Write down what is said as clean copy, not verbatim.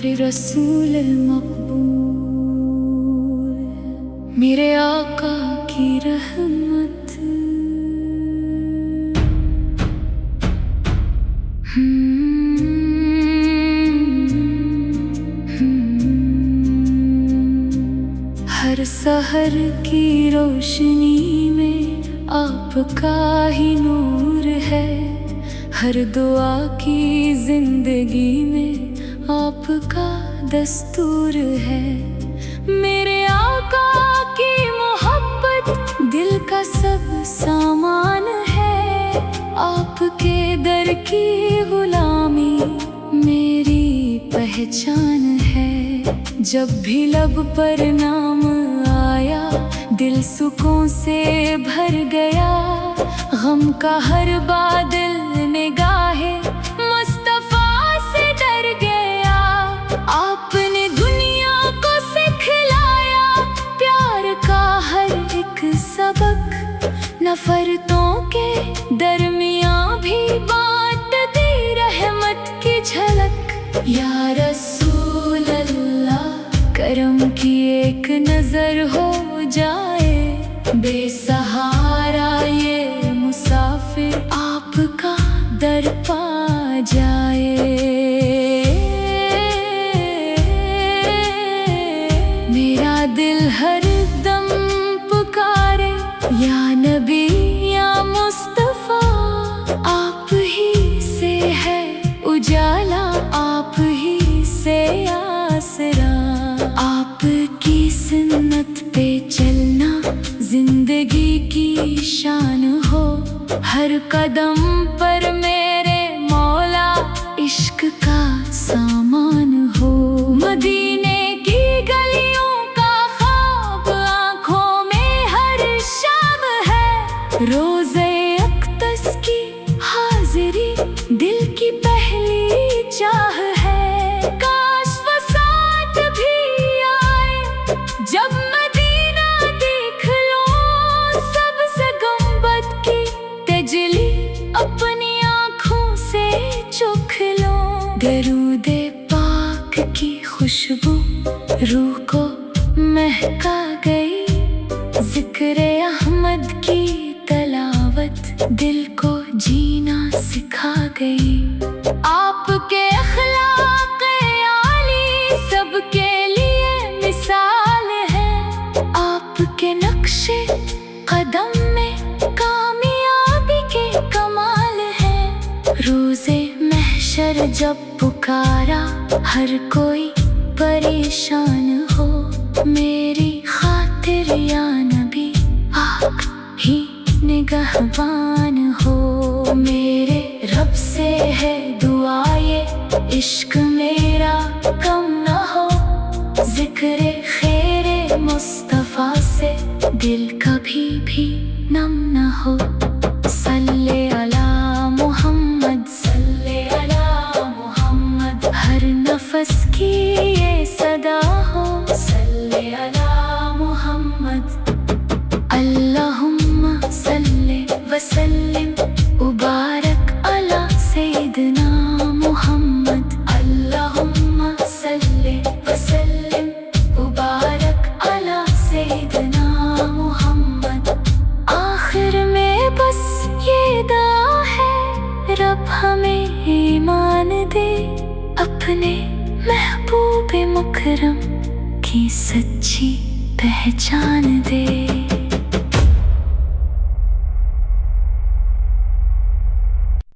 میرے رسول مقبول، میرے آقا کی رحمت، ہر سحر کی روشنی میں آپ کا ہی نور ہے، ہر دعا کی زندگی میں آپ کا دستور ہے، میرے آقا کی محبت دل کا سب سامان ہے، آپ کے در کی غلامی میری پہچان ہے، جب بھی لب پر نام آیا دل سکون سے بھر گیا، غم کا ہر بادل نگاہ مصطفیٰ سے ڈر گیا، آپ نے دنیا کو سکھلایا پیار کا ہر ایک سبق، نفرتوں کے درمیان بھی بانٹ دی رحمت کی جھلک، یا رسول اللہ کرم کی ایک نظر ہو جائے، بے سہارا یہ مسافر آپ کا در پا جائے، میرا دل ہر دم پکارے یا نبی یا مصطفیٰ، آپ ہی سے ہے اجالا، آپ ہی سے آسرا، آپ کی سنت پہ چلنا زندگی کی شان ہو، ہر قدم پر میرے مولا عشق کا سامان ہو، مدینے کی گلیوں کا خواب آنکھوں میں ہر شام ہے، روزے اقدس کی حاضری دل کی پہلی چاہ ہے، کاش وہ ساتھ بھی آئے جب مدینہ دیکھ لو، سب سے گنبد کی تجلی اپنی آنکھوں سے چکھ لو، درود پاک کی خوشبو روح کو مہکا گئی، ذکر احمد کی تلاوت دل کو جینا سکھا گئی، آپ کے اخلاق عالی سب کے لیے مثال ہے، آپ کے نقش قدم میں کامیابی کے کمال ہے، روز محشر جب پکارا ہر کوئی پریشان ہو، میری خاطر یا نبی آپ ہی نگہبان ہو، میرے رب سے ہے دعا یہ عشق میرا کم نہ ہو، ذکر خیر مصطفیٰ سے دل کبھی بھی نم نہ ہو، صلی علی محمد صلی علی محمد، ہر نفس کی یہ صدا ہو، صلی علی محمد، اللہم صلی وسلم وبارک علی سیدنا محمد، اللہم صلی وسلم وبارک علی سیدنا محمد، آخر میں بس یہ دعا ہے رب ہمیں ایمان دے، اپنے محبوب مکرم کی سچی پہچان دے۔